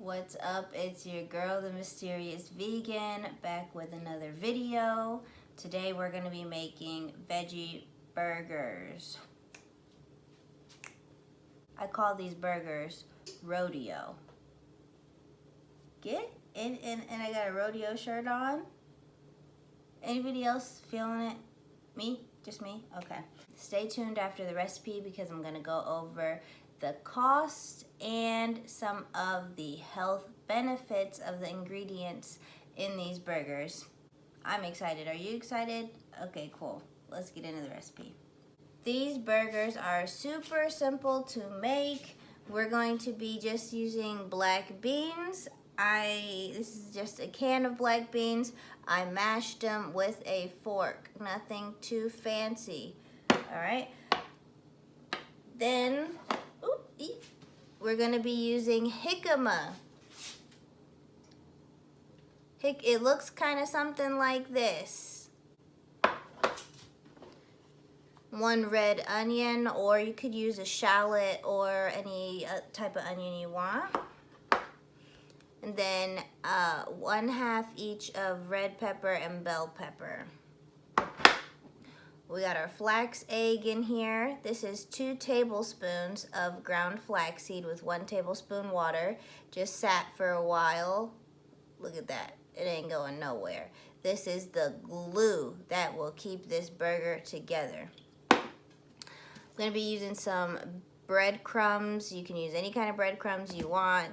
What's up? It's your girl, the Mysterious Vegan, back with another video. Today we're going to be making veggie burgers. I call these burgers Rodeo. Get in, and I got a rodeo shirt on. Anybody else feeling it? Me? Just me? Okay. Stay tuned after the recipe because I'm going to go over the cost and some of the health benefits of the ingredients in these burgers. I'm excited. Are you excited? Okay, cool. Let's get into the recipe. These burgers are super simple to make. We're going to be just using black beans. This is just a can of black beans. I mashed them with a fork. Nothing too fancy. All right. Then we're going to be using jicama. It looks kind of something like this. 1 red onion, or you could use a shallot or any type of onion you want. And then 1/2 each of red pepper and bell pepper. We got our flax egg in here. This is 2 tablespoons of ground flaxseed with 1 tablespoon water. Just sat for a while. Look at that. It ain't going nowhere. This is the glue that will keep this burger together. I'm going to be using some breadcrumbs. You can use any kind of breadcrumbs you want.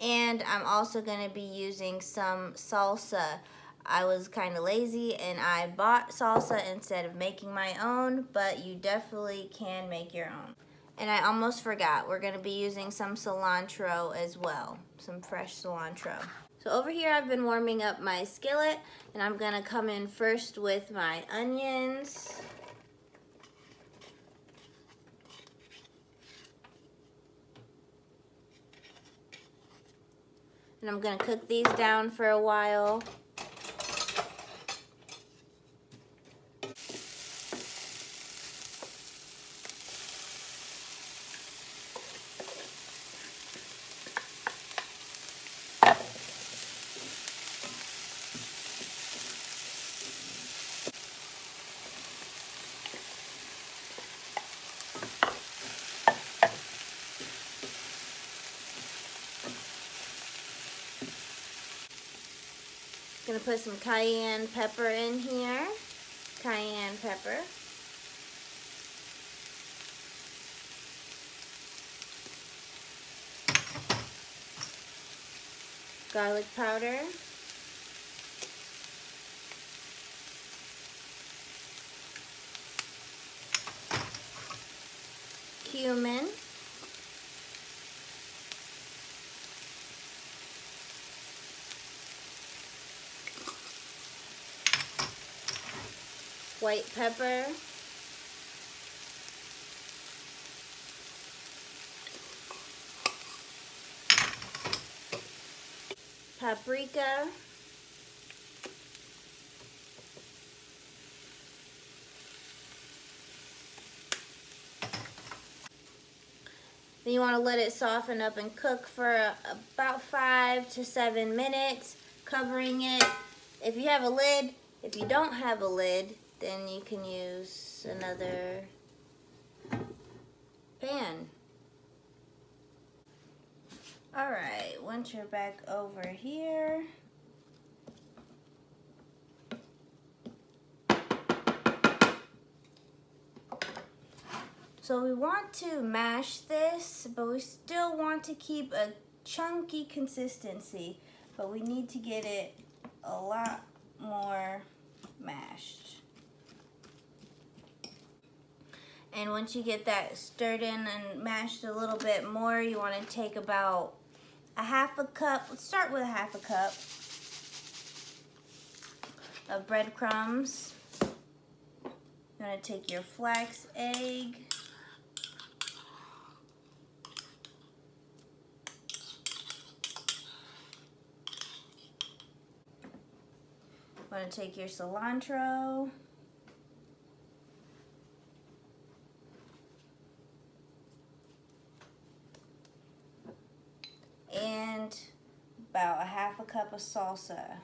And I'm also going to be using some salsa. I was kind of lazy and I bought salsa instead of making my own, but you definitely can make your own. And I almost forgot, we're going to be using some cilantro as well, some fresh cilantro. So over here I've been warming up my skillet, and I'm going to come in first with my onions. And I'm going to cook these down for a while. Gonna put some cayenne pepper in here. Cayenne pepper. Garlic powder. Cumin. White pepper. Paprika. Then you want to let it soften up and cook for about 5 to 7 minutes, covering it. If you have a lid, if you don't have a lid, then you can use another pan. All right, once you're back over here, so we want to mash this, but we still want to keep a chunky consistency, but we need to get it a lot more mashed. And once you get that stirred in and mashed a little bit more, you want to take about 1/2 cup. Let's start with 1/2 cup of breadcrumbs. You're going to take your flax egg. You're going to take your cilantro. And about a half a cup of salsa.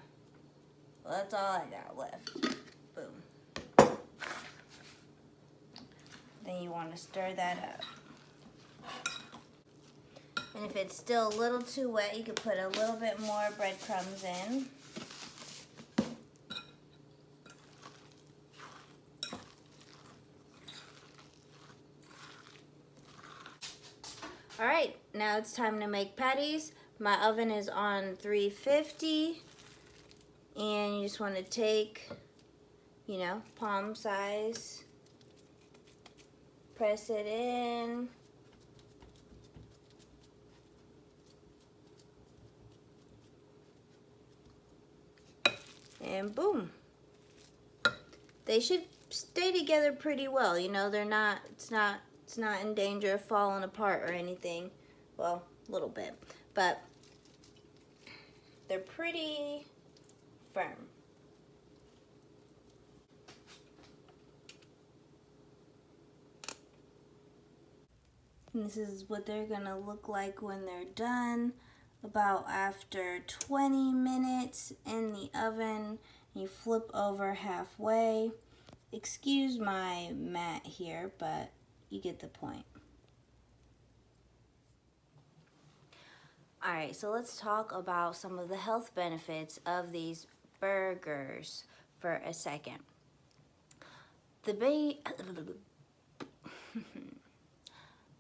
Well, that's all I got left. Boom. Then you want to stir that up. And if it's still a little too wet, you could put a little bit more breadcrumbs in. All right, now it's time to make patties. My oven is on 350, and you just want to take, you know, palm size, press it in. And boom. They should stay together pretty well. You know, it's not in danger of falling apart or anything. Well, a little bit, but they're pretty firm. And this is what they're gonna look like when they're done. About after 20 minutes in the oven, you flip over halfway. Excuse my mat here, but you get the point. All right, so let's talk about some of the health benefits of these burgers for a second.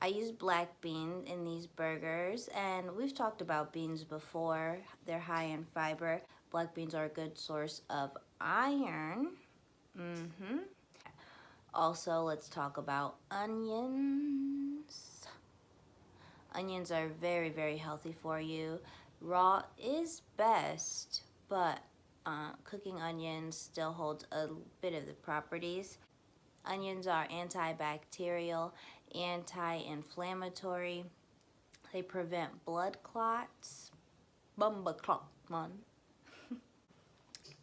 I use black beans in these burgers, and we've talked about beans before. They're high in fiber. Black beans are a good source of iron. Also, let's talk about onions. Onions are very, very healthy for you. Raw is best, but cooking onions still holds a bit of the properties. Onions are antibacterial, anti-inflammatory. They prevent blood clots. Bumba clot, man.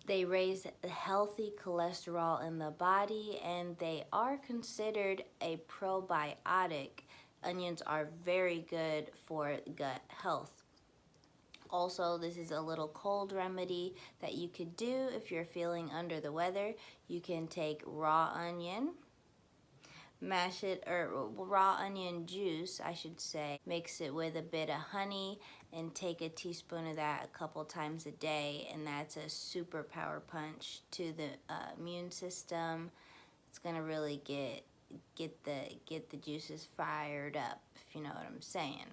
They raise healthy cholesterol in the body, and they are considered a probiotic. Onions are very good for gut health. Also, this is a little cold remedy that you could do if you're feeling under the weather. You can take raw onion, mash it, or raw onion juice, I should say. Mix it with a bit of honey and take a teaspoon of that a couple times a day, and that's a super power punch to the immune system. It's gonna really get the juices fired up, if you know what I'm saying.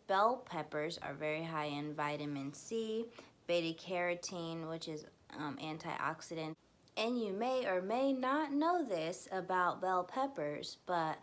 Bell peppers are very high in vitamin C, beta carotene, which is antioxidant. And you may or may not know this about bell peppers, but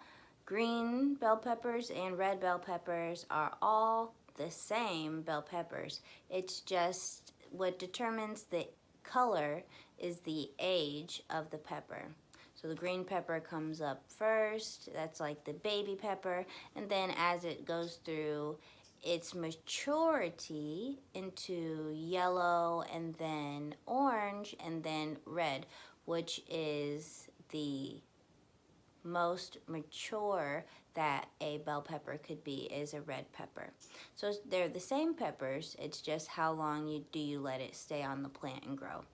green bell peppers and red bell peppers are all the same bell peppers. It's just what determines the color is the age of the pepper. So the green pepper comes up first, that's like the baby pepper, and then as it goes through its maturity into yellow and then orange and then red, which is the most mature that a bell pepper could be, is a red pepper. So they're the same peppers, it's just how long do you let it stay on the plant and grow.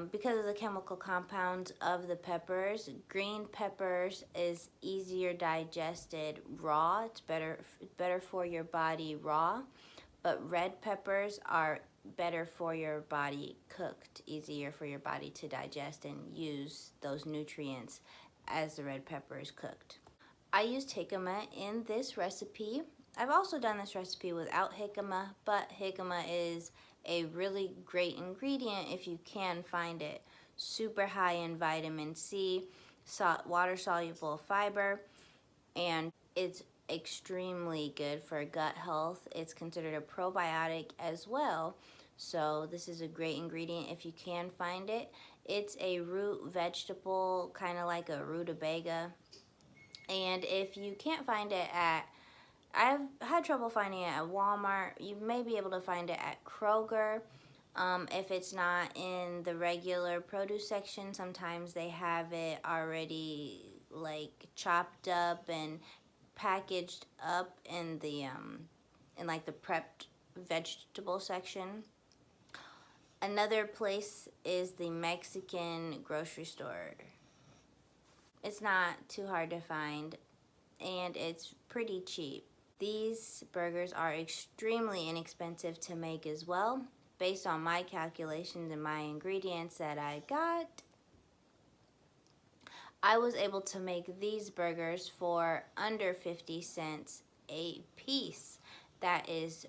Because of the chemical compounds of the peppers, green peppers is easier digested raw. It's better for your body raw, but red peppers are better for your body cooked, easier for your body to digest and use those nutrients as the red pepper is cooked. I used jicama in this recipe. I've also done this recipe without jicama, but jicama is a really great ingredient if you can find it. Super high in vitamin C, water-soluble fiber, and it's extremely good for gut health. It's considered a probiotic as well, so this is a great ingredient if you can find it. It's a root vegetable, kind of like a rutabaga, and if you can't find it I've had trouble finding it at Walmart. You may be able to find it at Kroger. If it's not in the regular produce section, sometimes they have it already like chopped up and packaged up in the in like the prepped vegetable section. Another place is the Mexican grocery store. It's not too hard to find, and it's pretty cheap. These burgers are extremely inexpensive to make as well. Based on my calculations and my ingredients that I got, I was able to make these burgers for under 50 cents a piece. That is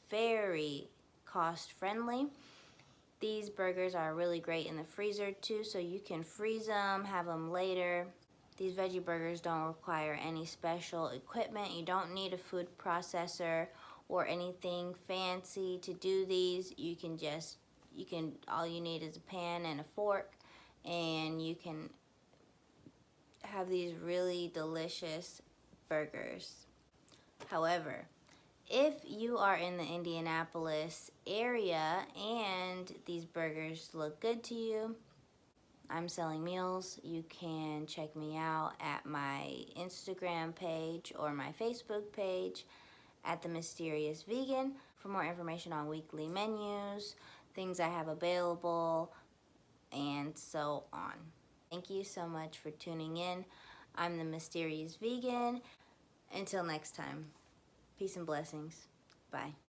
very cost friendly. These burgers are really great in the freezer too, so you can freeze them, have them later. These veggie burgers don't require any special equipment. You don't need a food processor or anything fancy to do these. All you need is a pan and a fork, and you can have these really delicious burgers. However, if you are in the Indianapolis area and these burgers look good to you, I'm selling meals. You can check me out at my Instagram page or my Facebook page at The Mysterious Vegan for more information on weekly menus, things I have available, and so on. Thank you so much for tuning in. I'm The Mysterious Vegan. Until next time, peace and blessings. Bye.